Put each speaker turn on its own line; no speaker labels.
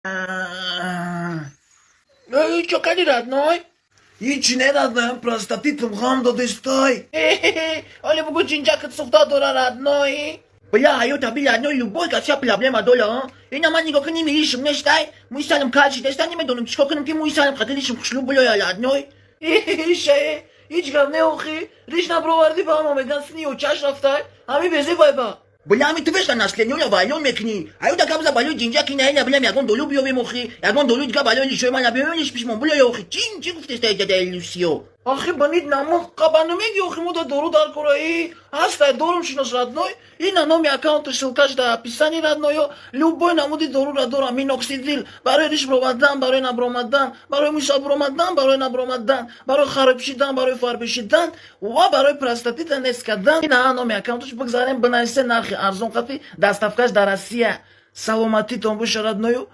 Эй, чё, Кали, родной?
Hiç ne dedim? Prostatitım ham da достай.
Оля, могу чинчакать сухтатура, родной.
Бля, это, бля, ну любой, как вся проблема доля, а? И на мани как не миришь, мне считай, мы станем качать, да станем долем, сколько нам мы станем, как лишим шлю, бля, я одной.
Ше, هیچ گپ نه آخی ریش نبروردی با هم آمدن سنی و چش رفته همی بزی بایبا
Бля, ми твеш на нас ленюля валю мекни. А это как за балю джинджаки на эля, бля, ягон долю бьё вимохи. Ягон долю дга балю лишо мана бьё лиш пишмо, бля, ёхи. Чин в тесте да люсио.
آخی بنید نمو قبانو میگی آخی مو دا درو در корей هسته дорум шинос родной и на номер аккаунта ссылкаш да описании родной любой намуди дору радора миноксидил барои риш бромадан барои набромадан барои мусаб бромадан барои набромадан барои харабшидан барои фарбишидан ва барои простатита нескадан на номер аккаунташ бигзарем бинависе нархи арзон қати доставкаш дар Россия саломатитон боша родной